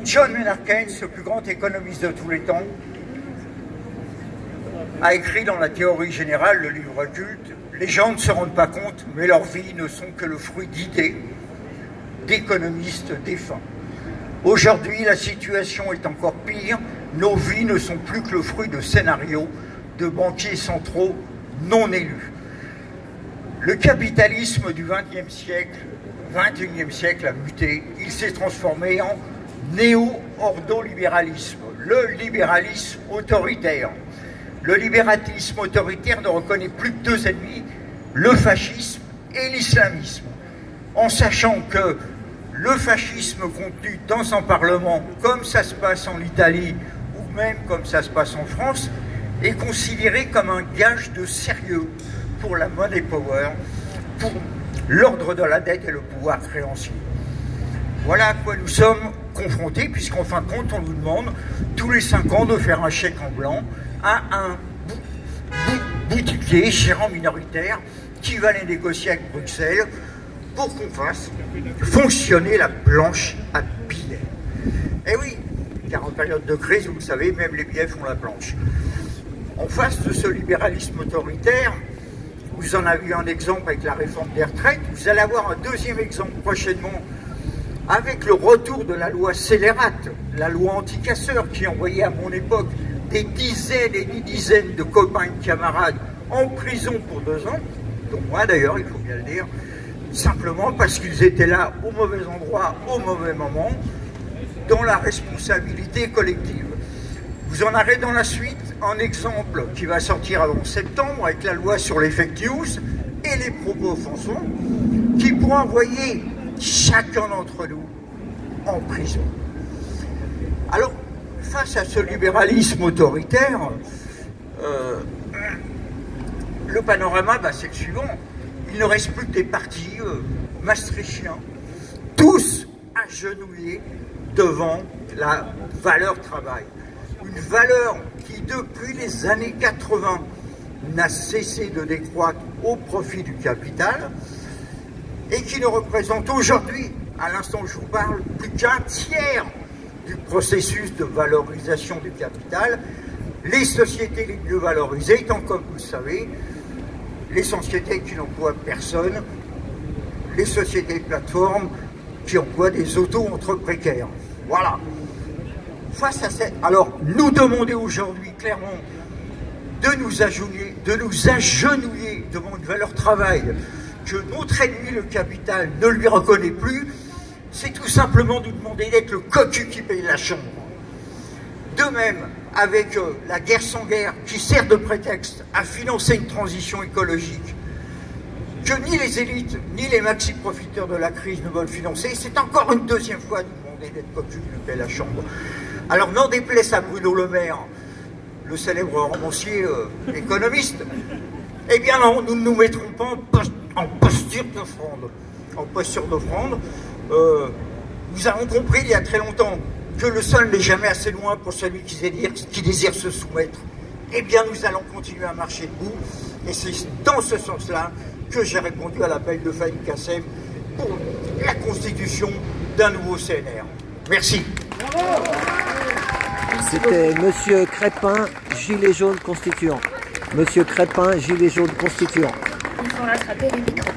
John Maynard Keynes, le plus grand économiste de tous les temps, a écrit dans la théorie générale, le livre culte, « Les gens ne se rendent pas compte, mais leurs vies ne sont que le fruit d'idées d'économistes défunts. » Aujourd'hui, la situation est encore pire. Nos vies ne sont plus que le fruit de scénarios de banquiers centraux non élus. Le capitalisme du XXe siècle, XXIe siècle a muté. Il s'est transformé en néo-ordolibéralisme, le libéralisme autoritaire. Le libéralisme autoritaire ne reconnaît plus que deux ennemis, le fascisme et l'islamisme, en sachant que le fascisme contenu dans un parlement, comme ça se passe en Italie ou même comme ça se passe en France, est considéré comme un gage de sérieux pour la money power, pour l'ordre de la dette et le pouvoir créancier. Voilà à quoi nous sommes confrontés, puisqu'en fin de compte, on nous demande tous les 5 ans de faire un chèque en blanc à un boutiquier, gérant minoritaire, qui va aller négocier avec Bruxelles pour qu'on fasse fonctionner la planche à billets. Et oui, car en période de crise, vous le savez, même les billets font la planche. En face de ce libéralisme autoritaire, vous en avez eu un exemple avec la réforme des retraites, vous allez avoir un deuxième exemple prochainement avec le retour de la loi scélérate, la loi anti-casseurs qui envoyait à mon époque des dizaines et des dizaines de copains et de camarades en prison pour 2 ans, dont moi d'ailleurs, il faut bien le dire, simplement parce qu'ils étaient là au mauvais endroit, au mauvais moment, dans la responsabilité collective. Vous en aurez dans la suite un exemple qui va sortir avant septembre avec la loi sur les fake news et les propos offensants qui pourront envoyer chacun d'entre nous en prison. Alors, face à ce libéralisme autoritaire, le panorama, c'est le suivant. Il ne reste plus que des partis maastrichtiens, tous agenouillés devant la valeur travail. Une valeur qui, depuis les années 80, n'a cessé de décroître au profit du capital et qui ne représente aujourd'hui, à l'instant où je vous parle, plus qu'un tiers du processus de valorisation du capital. Les sociétés les mieux valorisées étant, comme vous le savez, les sociétés qui n'emploient personne, les sociétés de plateforme qui emploient des auto-entrepreneurs précaires. Voilà. Face à cette... Alors, nous demander aujourd'hui, clairement, de nous agenouiller devant une valeur travail que notre ennemi, le capital, ne lui reconnaît plus, c'est tout simplement nous demander d'être le cocu qui paye la chambre. De même, avec la guerre sans guerre, qui sert de prétexte à financer une transition écologique, que ni les élites, ni les maxi-profiteurs de la crise ne veulent financer, c'est encore une deuxième fois nous demander d'être cocu qui paye la chambre. Alors, n'en déplaise à Bruno Le Maire, le célèbre romancier économiste, eh bien non, nous ne nous mettrons pas en posture d'offrande. En posture d'offrande, nous avons compris il y a très longtemps que le sol n'est jamais assez loin pour celui qui désire se soumettre. Eh bien, nous allons continuer à marcher debout, et c'est dans ce sens-là que j'ai répondu à l'appel de Faïd Kassem pour la constitution d'un nouveau CNR. Merci. C'était Monsieur Crépin, gilet jaune constituant. Monsieur Crépin, gilet jaune constituant. Ils vont attraper les micros.